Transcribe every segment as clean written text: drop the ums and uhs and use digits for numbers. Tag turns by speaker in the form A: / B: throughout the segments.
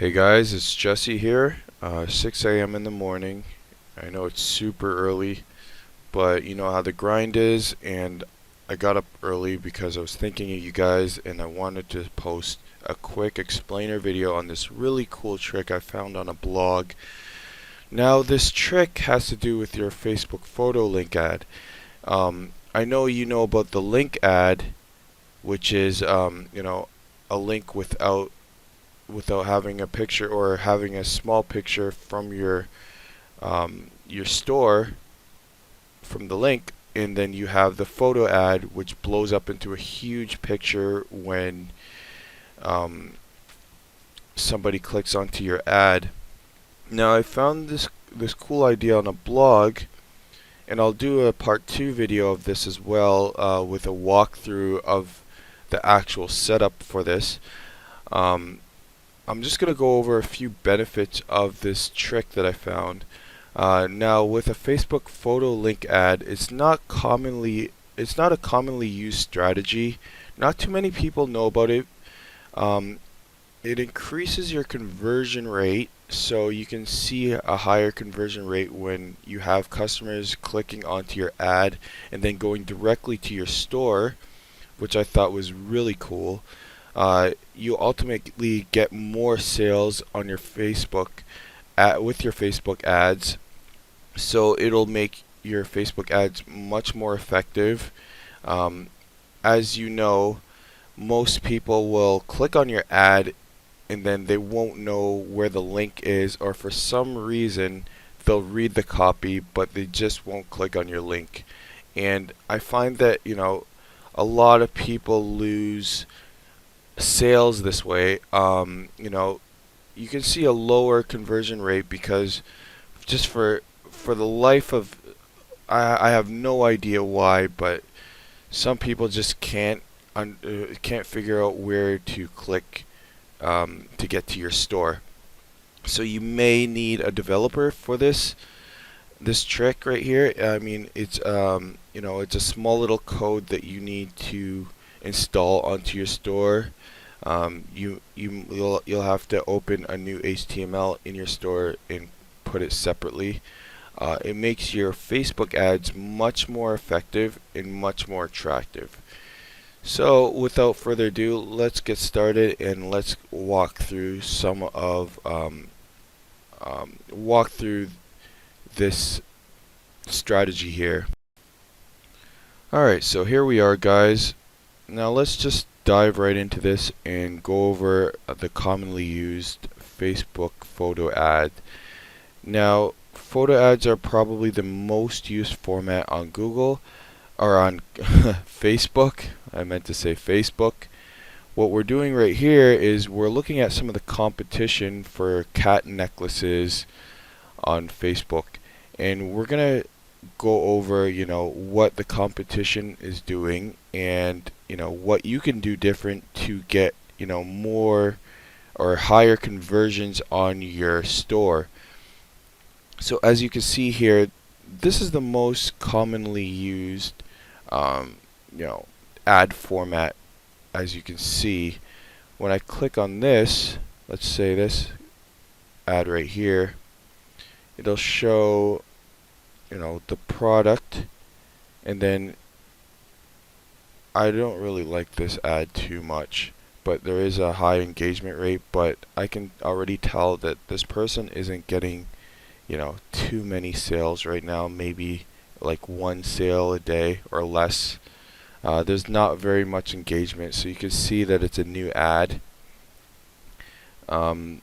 A: Hey guys, it's Jesse here. 6 a.m. in the morning. I know it's super early, but you know how the grind is, and I got up early because I was thinking of you guys and I wanted to post a quick explainer video on this really cool trick I found on a blog. Now, this trick has to do with your Facebook photo link ad. I know you know about the link ad, which is a link without having a picture or having a small picture from your store from the link, and then you have the photo ad which blows up into a huge picture when somebody clicks onto your ad. Now I found this cool idea on a blog, and I'll do a part 2 video of this as well, with a walkthrough of the actual setup for this. I'm just going to go over a few benefits of this trick that I found. Now, with a Facebook photo link ad, it's not a commonly used strategy. Not too many people know about it. It increases your conversion rate, so you can see a higher conversion rate when you have customers clicking onto your ad and then going directly to your store, which I thought was really cool. You ultimately get more sales on your Facebook with your Facebook ads, so it'll make your Facebook ads much more effective. As you know, most people will click on your ad and then they won't know where the link is, or for some reason they'll read the copy but they just won't click on your link. And I find that a lot of people lose sales this way. You can see a lower conversion rate because just for the life of I have no idea why, but some people just can't figure out where to click to get to your store. So you may need a developer for this trick right here. I mean, it's it's a small little code that you need to install onto your store. You'll have to open a new HTML in your store and put it separately. It makes your Facebook ads much more effective and much more attractive. So without further ado, let's get started and let's walk through this strategy here. Alright, so here we are, guys. Now let's just dive right into this and go over the commonly used Facebook photo ad. Now, photo ads are probably the most used format on Google, or on Facebook. I meant to say Facebook. What we're doing right here is we're looking at some of the competition for cat necklaces on Facebook, and we're gonna go over what the competition is doing, and what you can do different to get more or higher conversions on your store. So as you can see here, this is the most commonly used ad format. As you can see, when I click on this, let's say this ad right here, it'll show the product, and then I don't really like this ad too much, but there is a high engagement rate, but I can already tell that this person isn't getting too many sales right now, maybe like one sale a day or less. There's not very much engagement, so you can see that it's a new ad. You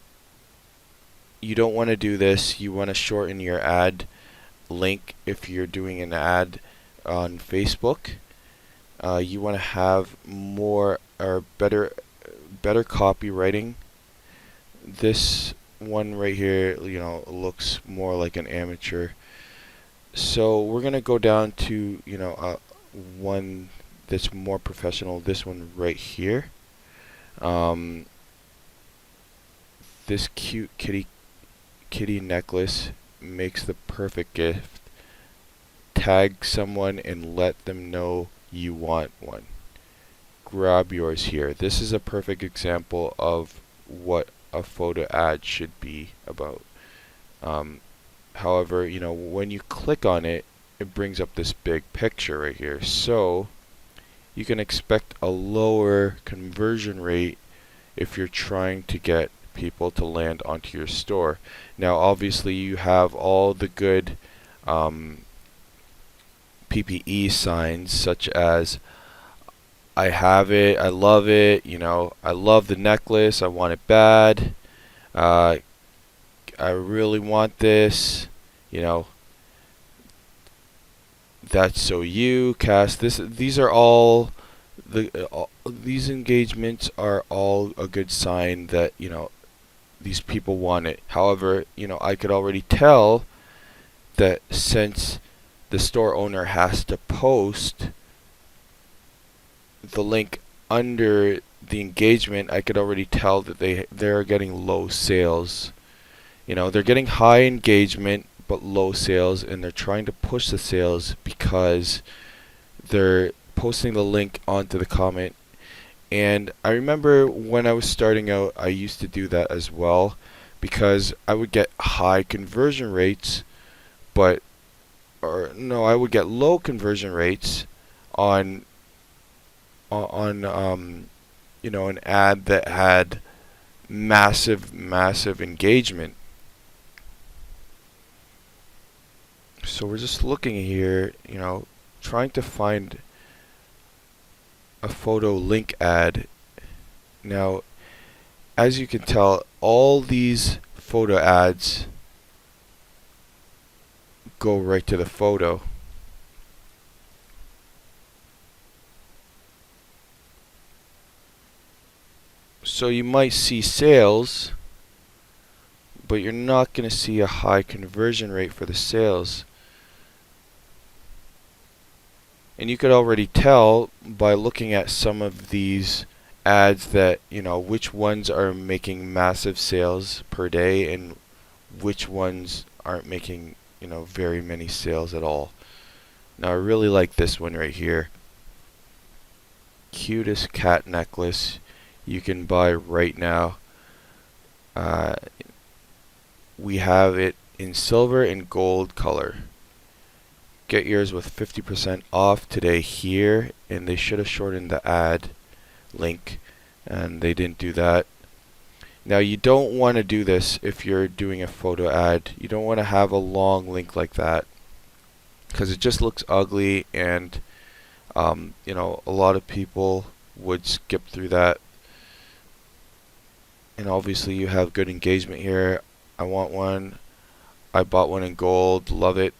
A: don't want to do this. You want to shorten your ad link if you're doing an ad on Facebook. You want to have more or better copywriting. This one right here looks more like an amateur, so we're gonna go down to one that's more professional. This one right here. This cute kitty necklace makes the perfect gift. Tag someone and let them know you want one. Grab yours here. This is a perfect example of what a photo ad should be about. However, when you click on it, it brings up this big picture right here. So you can expect a lower conversion rate if you're trying to get people to land onto your store. Now, obviously, you have all the good PPE signs, such as I have it, I love it, I love the necklace, I want it bad, I really want this, that's so you, cast this. These are all these engagements are all a good sign that these people want it. However, I could already tell that since the store owner has to post the link under the engagement, I could already tell that they're getting low sales. They're getting high engagement but low sales, and they're trying to push the sales because they're posting the link onto the comment. And I remember when I was starting out, I used to do that as well, because I would get high conversion rates, I would get low conversion rates on an ad that had massive engagement. So we're just looking here, trying to find a photo link ad. Now, as you can tell, all these photo ads go right to the photo. So you might see sales, but you're not going to see a high conversion rate for the sales. And you could already tell by looking at some of these ads that, which ones are making massive sales per day and which ones aren't making, very many sales at all. Now I really like this one right here. Cutest cat necklace you can buy right now. We have it in silver and gold color. Get yours with 50% off today here, and they should have shortened the ad link, and they didn't do that. Now, you don't want to do this if you're doing a photo ad. You don't want to have a long link like that, because it just looks ugly, and a lot of people would skip through that. And obviously you have good engagement here. I want one. I bought one in gold. Love it.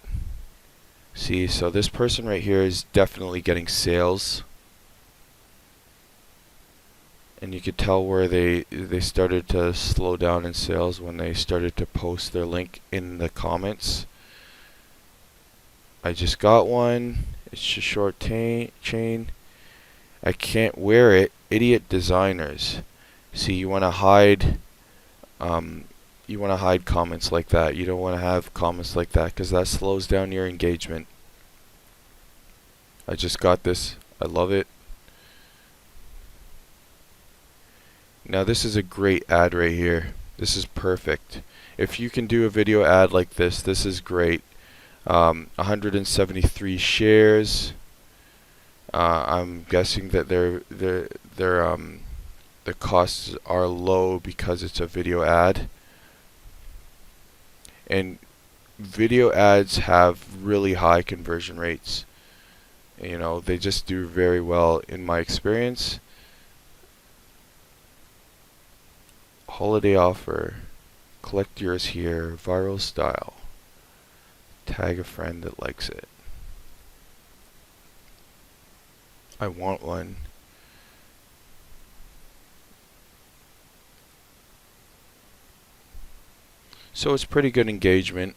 A: See, so this person right here is definitely getting sales. And you could tell where they started to slow down in sales when they started to post their link in the comments. I just got one. It's a short chain. I can't wear it. Idiot designers. See, you want to hide comments like that. You don't want to have comments like that, because that slows down your engagement. I just got this. I love it. Now this is a great ad right here. This is perfect. If you can do a video ad like this, this is great. 173 shares. I'm guessing that the costs are low because it's a video ad. And video ads have really high conversion rates. They just do very well in my experience. Holiday offer. Collect yours here. Viral style. Tag a friend that likes it. I want one. So it's pretty good engagement.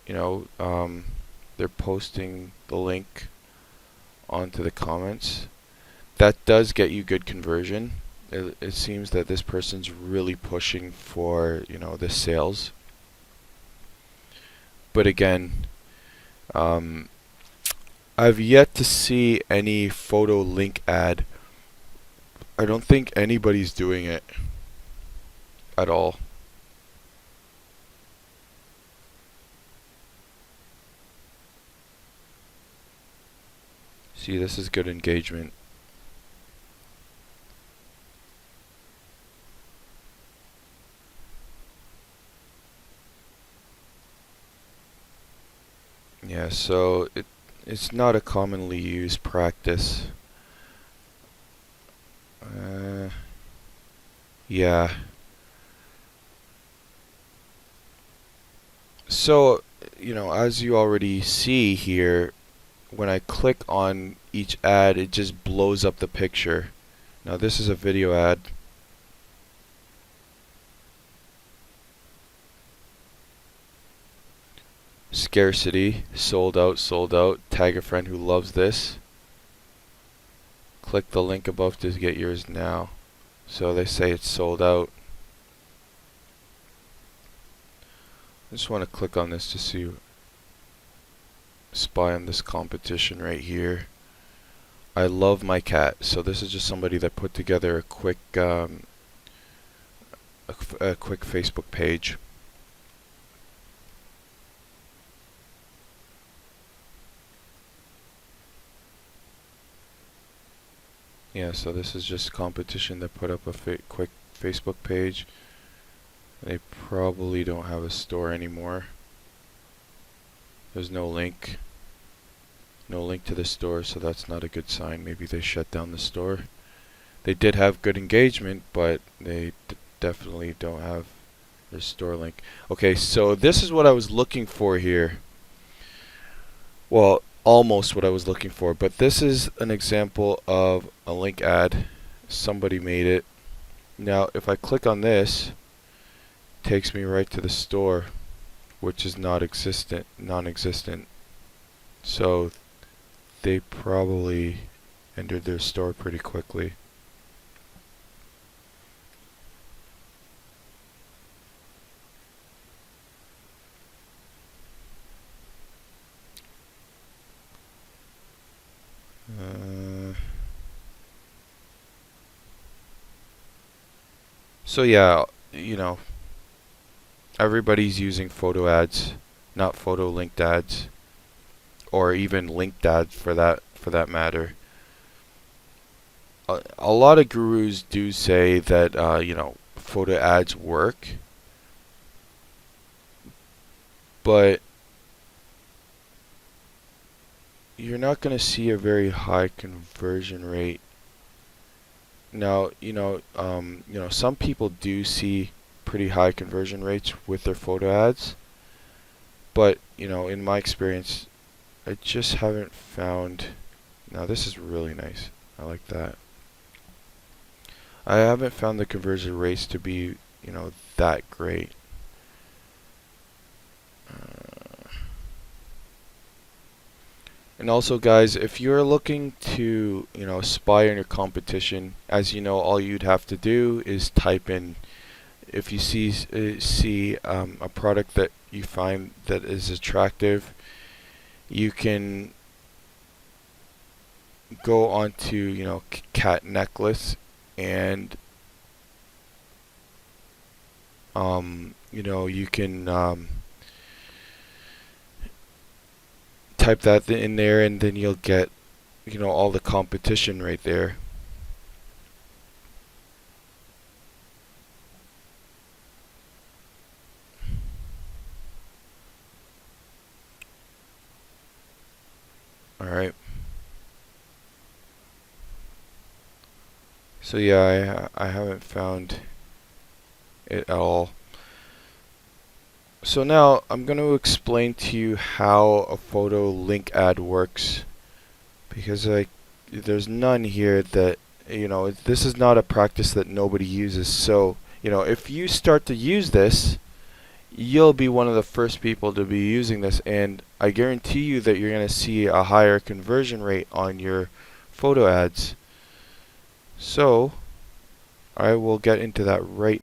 A: They're posting the link onto the comments. That does get you good conversion. It seems that this person's really pushing for, the sales. But again, I've yet to see any photo link ad. I don't think anybody's doing it. at all. See, this is good engagement. Yeah, so it's not a commonly used practice. Yeah. So, as you already see here, when I click on each ad, it just blows up the picture. Now this is a video ad. Scarcity, sold out, tag a friend who loves this. Click the link above to get yours now. So they say it's sold out. I just want to click on this to see, spy on this competition right here. I love my cat. So this is just somebody that put together a quick Facebook page. Yeah, so this is just competition that put up a quick Facebook page. They probably don't have a store anymore. There's no link. No link to the store, so that's not a good sign. Maybe they shut down the store. They did have good engagement, but they definitely don't have their store link. Okay, so this is what I was looking for here. Well, almost what I was looking for, but this is an example of a link ad. Somebody made it. Now, if I click on this, it takes me right to the store, which is non-existent. So they probably entered their store pretty quickly. So yeah, everybody's using photo ads, not photo linked ads, or even linked ads for that matter. A lot of gurus do say that photo ads work, but you're not going to see a very high conversion rate. Now, some people do see pretty high conversion rates with their photo ads, but in my experience, I just haven't found. Now this is really nice. I like that. I haven't found the conversion rates to be, that great. And also, guys, if you're looking to, spy on your competition, as you know, all you'd have to do is type in. If you see a product that you find that is attractive, you can go onto cat necklace, and you can type that in there, and then you'll get all the competition right there. Alright. So yeah, I haven't found it at all. So now I'm going to explain to you how a photo link ad works, because there's none here that this is not a practice that nobody uses. So if you start to use this, you'll be one of the first people to be using this, and I guarantee you that you're going to see a higher conversion rate on your photo ads. So I will get into that right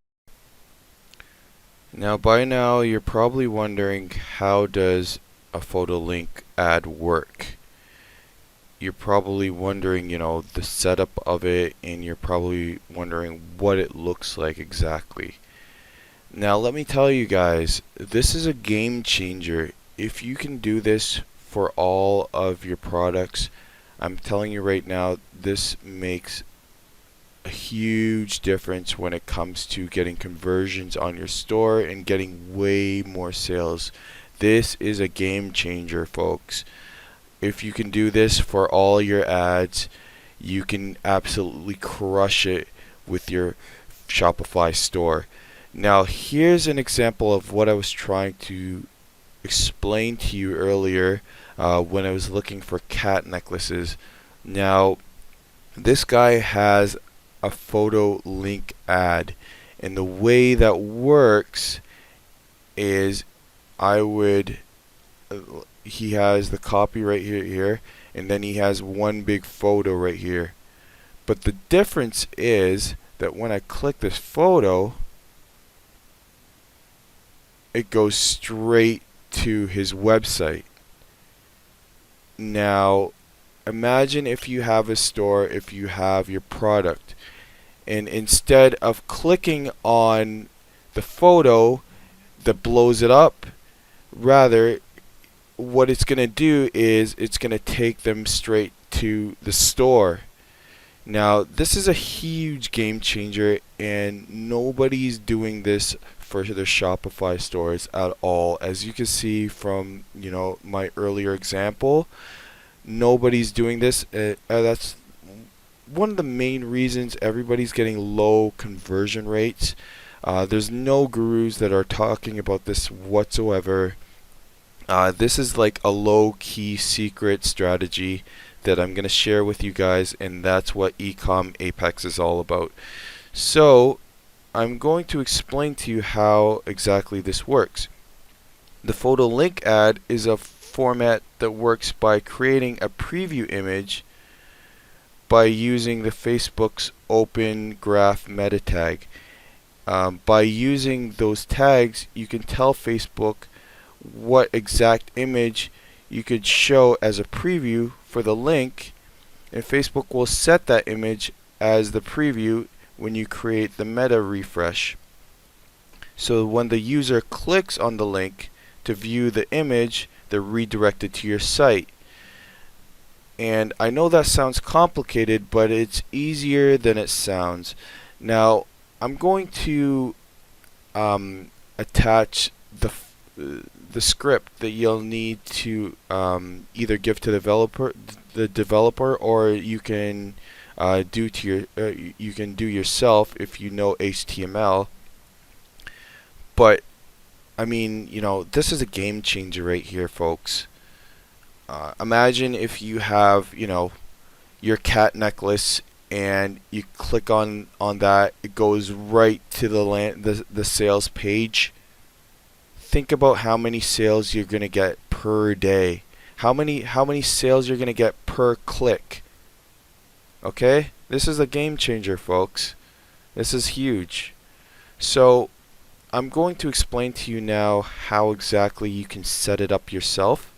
A: now. By now you're probably wondering, how does a photo link ad work? You're probably wondering the setup of it, and you're probably wondering what it looks like exactly. Now let me tell you guys, this is a game changer. If you can do this for all of your products, I'm telling you right now, this makes a huge difference when it comes to getting conversions on your store and getting way more sales. This is a game changer, folks. If you can do this for all your ads, you can absolutely crush it with your Shopify store. Now, here's an example of what I was trying to explain to you earlier when I was looking for cat necklaces. Now, this guy has a photo link ad, and the way that works is I would he has the copy right here, and then he has one big photo right here. But the difference is that when I click this photo, it goes straight to his website. Now, imagine if you have a store, if you have your product, and instead of clicking on the photo that blows it up, rather what it's going to do is it's going to take them straight to the store. Now, this is a huge game changer, and nobody's doing this for their Shopify stores at all. As you can see from, my earlier example, nobody's doing this. That's one of the main reasons everybody's getting low conversion rates. There's no gurus that are talking about this whatsoever. This is like a low-key secret strategy that I'm going to share with you guys, and that's what Ecom Apex is all about. So, I'm going to explain to you how exactly this works. The photo link ad is a format that works by creating a preview image by using the Facebook's Open Graph meta tag. By using those tags, you can tell Facebook what exact image you could show as a preview for the link, and Facebook will set that image as the preview when you create the meta refresh. So when the user clicks on the link to view the image, they're redirected to your site. And I know that sounds complicated, but it's easier than it sounds. Now, I'm going to attach the script that you'll need to either give to the developer, or you can you can do yourself if you know HTML. But I mean, this is a game changer right here, folks. Imagine if you have, your cat necklace, and you click on that, it goes right to the sales page. Think about how many sales you're gonna get per day. How many sales you're gonna get per click. Okay? This is a game changer, folks. This is huge. So I'm going to explain to you now how exactly you can set it up yourself.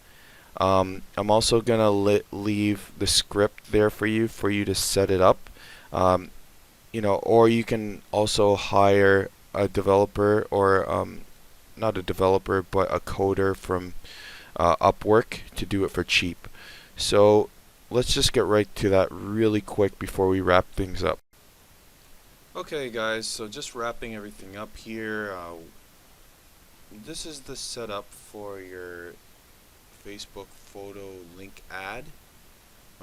A: I'm also gonna leave the script there for you to set it up. Or you can also hire a developer, or not a developer, but a coder from Upwork to do it for cheap. So let's just get right to that really quick before we wrap things up. Okay guys, so just wrapping everything up here. This is the setup for your Facebook photo link ad.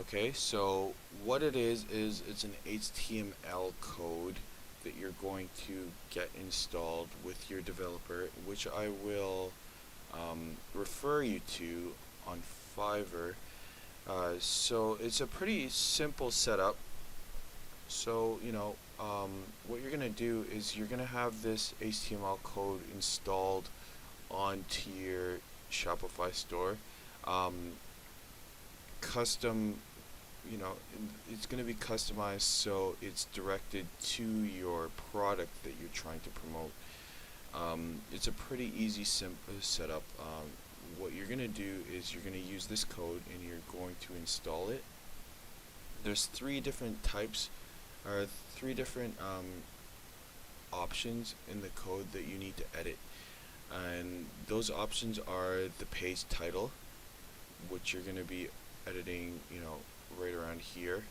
A: Okay, so what it is it's an HTML code that you're going to get installed with your developer, which I will refer you to on Fiverr. So it's a pretty simple setup. So what you're gonna do is you're gonna have this HTML code installed onto your Shopify store. Custom, it's going to be customized so it's directed to your product that you're trying to promote. It's a pretty easy setup. What you're going to do is you're going to use this code and you're going to install it. There's three different types, or three different options in the code that you need to and those options are the page title, which you're going to be editing, right around here,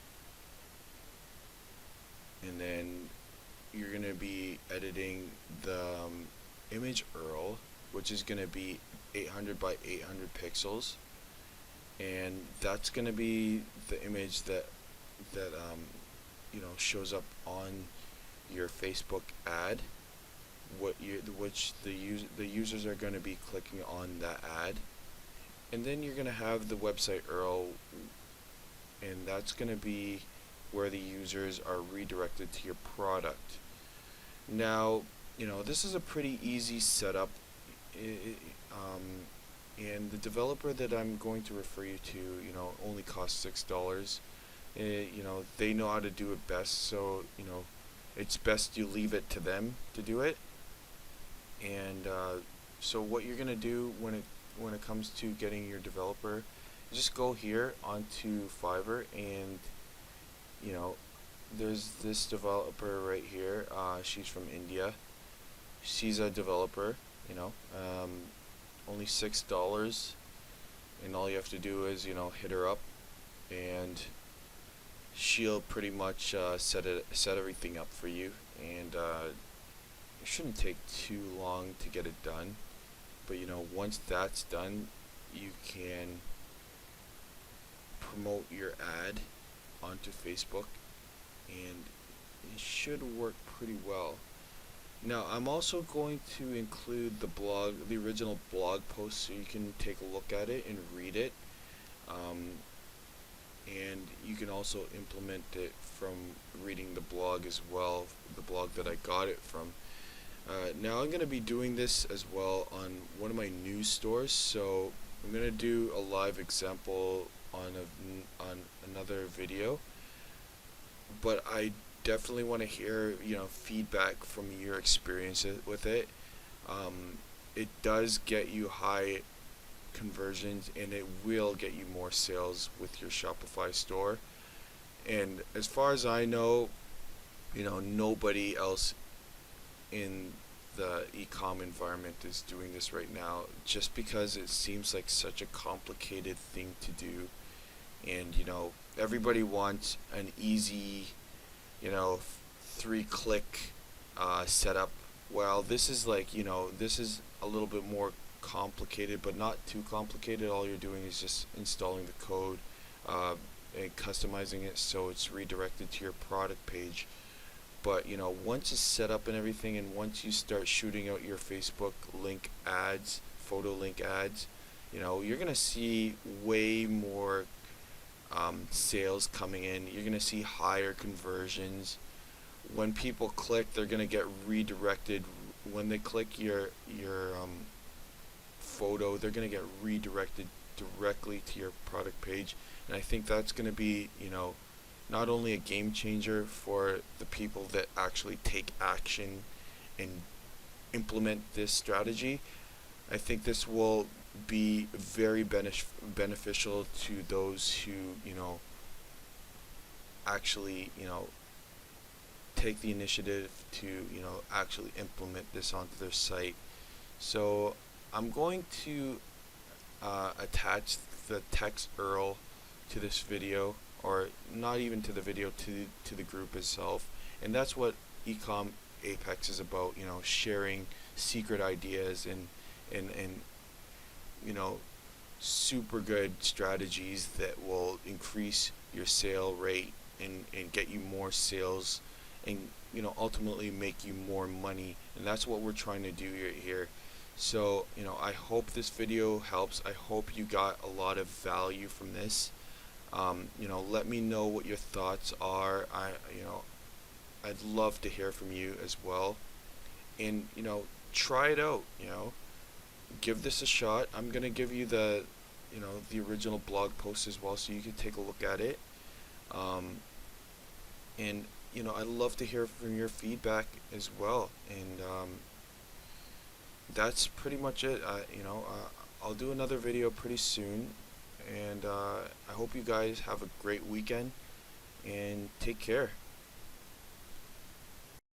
A: and then you're going to be editing the image URL, which is going to be 800 by 800 pixels, and that's going to be the image that shows up on your Facebook ad, which the users are going to be clicking on that ad. And then you're going to have the website URL, and that's going to be where the users are redirected to your product. Now, this is a pretty easy setup, and the developer that I'm going to refer you to, only costs $6. They know how to do it best, so it's best you leave it to them to do it. And so what you're gonna do when it comes to getting your developer, just go here onto Fiverr, and there's this developer right here. She's from India. She's a developer. Only $6, and all you have to do is hit her up, and she'll pretty much set everything up for you, and it shouldn't take too long to get it done. But once that's done, you can promote your ad onto Facebook, and it should work pretty well. Now, I'm also going to include the original blog post, so you can take a look at it and read it. And you can also implement it from reading the blog as well, the blog that I got it from. Now I'm going to be doing this as well on one of my news stores, so I'm going to do a live example on another video, but I definitely want to hear feedback from your experience with it. It does get you high conversions, and it will get you more sales with your Shopify store. And as far as I know, nobody else in the e-com environment is doing this right now, just because it seems like such a complicated thing to do. And everybody wants an easy 3-click setup. Well, this is this is a little bit more complicated, but not too complicated. All you're doing is just installing the code and customizing it so it's redirected to your product page. But once it's set up and everything, and once you start shooting out your Facebook link ads, photo link ads, you're gonna see way more sales coming in. You're gonna see higher conversions. When people click, they're gonna get redirected. When they click your photo, they're gonna get redirected directly to your product page. And I think that's gonna be not only a game changer for the people that actually take action and implement this strategy. I think this will be very beneficial to those who actually take the initiative to actually implement this onto their site. So I'm going to attach the text URL to this video, or not even to the video, to the group itself. And that's what Ecom Apex is about, sharing secret ideas and super good strategies that will increase your sale rate and get you more sales, and ultimately make you more money. And that's what we're trying to do here. So I hope this video helps. I hope you got a lot of value from this. Let me know what your thoughts are. I'd love to hear from you as well. And try it out. Give this a shot. I'm gonna give you the original blog post as well, so you can take a look at it. And I'd love to hear from your feedback as well. And that's pretty much it. I'll do another video pretty soon. And I hope you guys have a great weekend, and take care.